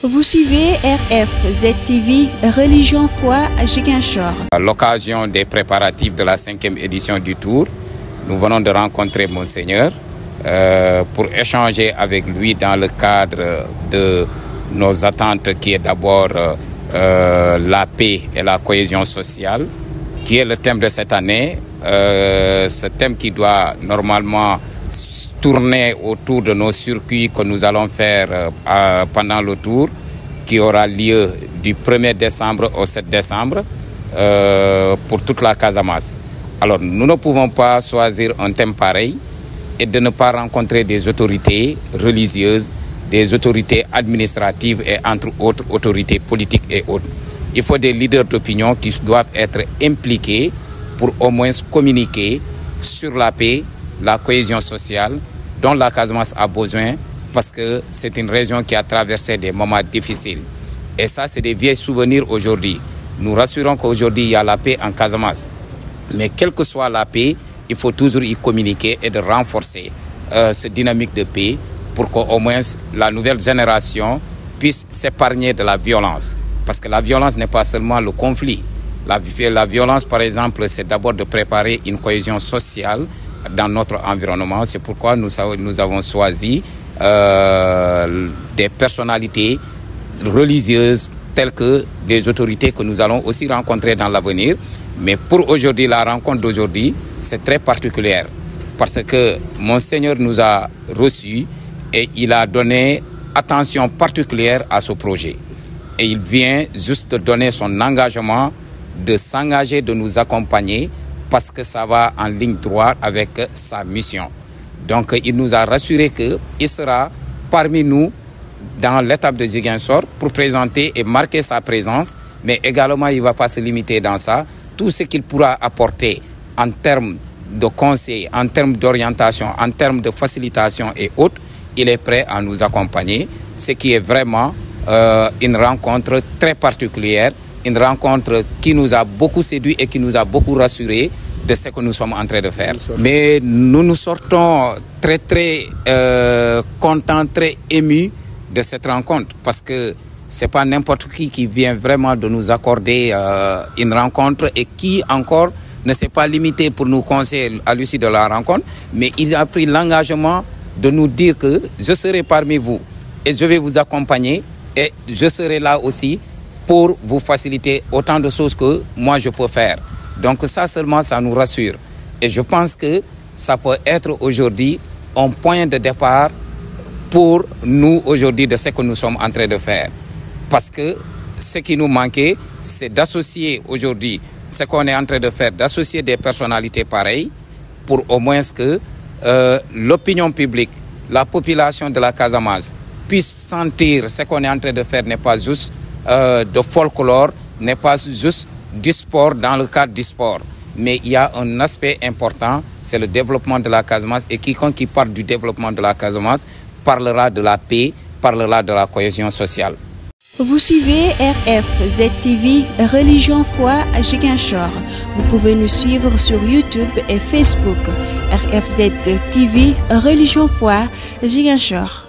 Vous suivez RFZ TV, Religion Foi Ziguinchor. À l'occasion des préparatifs de la 5e édition du Tour, nous venons de rencontrer Monseigneur pour échanger avec lui dans le cadre de nos attentes qui est d'abord la paix et la cohésion sociale, qui est le thème de cette année. Ce thème qui doit normalement tourner autour de nos circuits que nous allons faire pendant le Tour, qui aura lieu du 1er décembre au 7 décembre pour toute la Casamance. Alors, nous ne pouvons pas choisir un thème pareil et de ne pas rencontrer des autorités religieuses, des autorités administratives et entre autres autorités politiques et autres. Il faut des leaders d'opinion qui doivent être impliqués pour au moins communiquer sur la paix, la cohésion sociale dont la Casamance a besoin parce que c'est une région qui a traversé des moments difficiles. Et ça, c'est des vieux souvenirs aujourd'hui. Nous rassurons qu'aujourd'hui, il y a la paix en Casamance. Mais quelle que soit la paix, il faut toujours y communiquer et de renforcer cette dynamique de paix pour qu'au moins la nouvelle génération puisse s'épargner de la violence. Parce que la violence n'est pas seulement le conflit. La violence, par exemple, c'est d'abord de préparer une cohésion sociale dans notre environnement. C'est pourquoi nous avons choisi des personnalités religieuses telles que des autorités que nous allons aussi rencontrer dans l'avenir. Mais pour aujourd'hui, la rencontre d'aujourd'hui, c'est très particulière parce que Monseigneur nous a reçus et il a donné attention particulière à ce projet. Et il vient juste donner son engagement de s'engager, de nous accompagner parce que ça va en ligne droite avec sa mission. Donc il nous a rassuré qu'il sera parmi nous dans l'étape de Ziguinchor pour présenter et marquer sa présence, mais également il ne va pas se limiter dans ça. Tout ce qu'il pourra apporter en termes de conseils, en termes d'orientation, en termes de facilitation et autres, il est prêt à nous accompagner, ce qui est vraiment une rencontre très particulière, une rencontre qui nous a beaucoup séduit et qui nous a beaucoup rassurés de ce que nous sommes en train de faire. Mais nous sortons très contents, très émus de cette rencontre parce que ce n'est pas n'importe qui vient vraiment de nous accorder une rencontre et qui encore ne s'est pas limité pour nous conseiller à l'issue de la rencontre, mais il a pris l'engagement de nous dire que je serai parmi vous et je vais vous accompagner et je serai là aussi pour vous faciliter autant de choses que moi je peux faire. Donc ça seulement, ça nous rassure. Et je pense que ça peut être aujourd'hui un point de départ pour nous aujourd'hui de ce que nous sommes en train de faire. Parce que ce qui nous manquait, c'est d'associer aujourd'hui ce qu'on est en train de faire, d'associer des personnalités pareilles pour au moins que l'opinion publique, la population de la Casamance puisse sentir ce qu'on est en train de faire n'est pas juste de folklore, n'est pas juste du sport dans le cadre du sport. Mais il y a un aspect important, c'est le développement de la Casamance et quiconque qui parle du développement de la Casamance parlera de la paix, parlera de la cohésion sociale. Vous suivez RFZ TV, Religion Foi Ziguinchor. Vous pouvez nous suivre sur YouTube et Facebook. RFZ TV, Religion Foi Ziguinchor.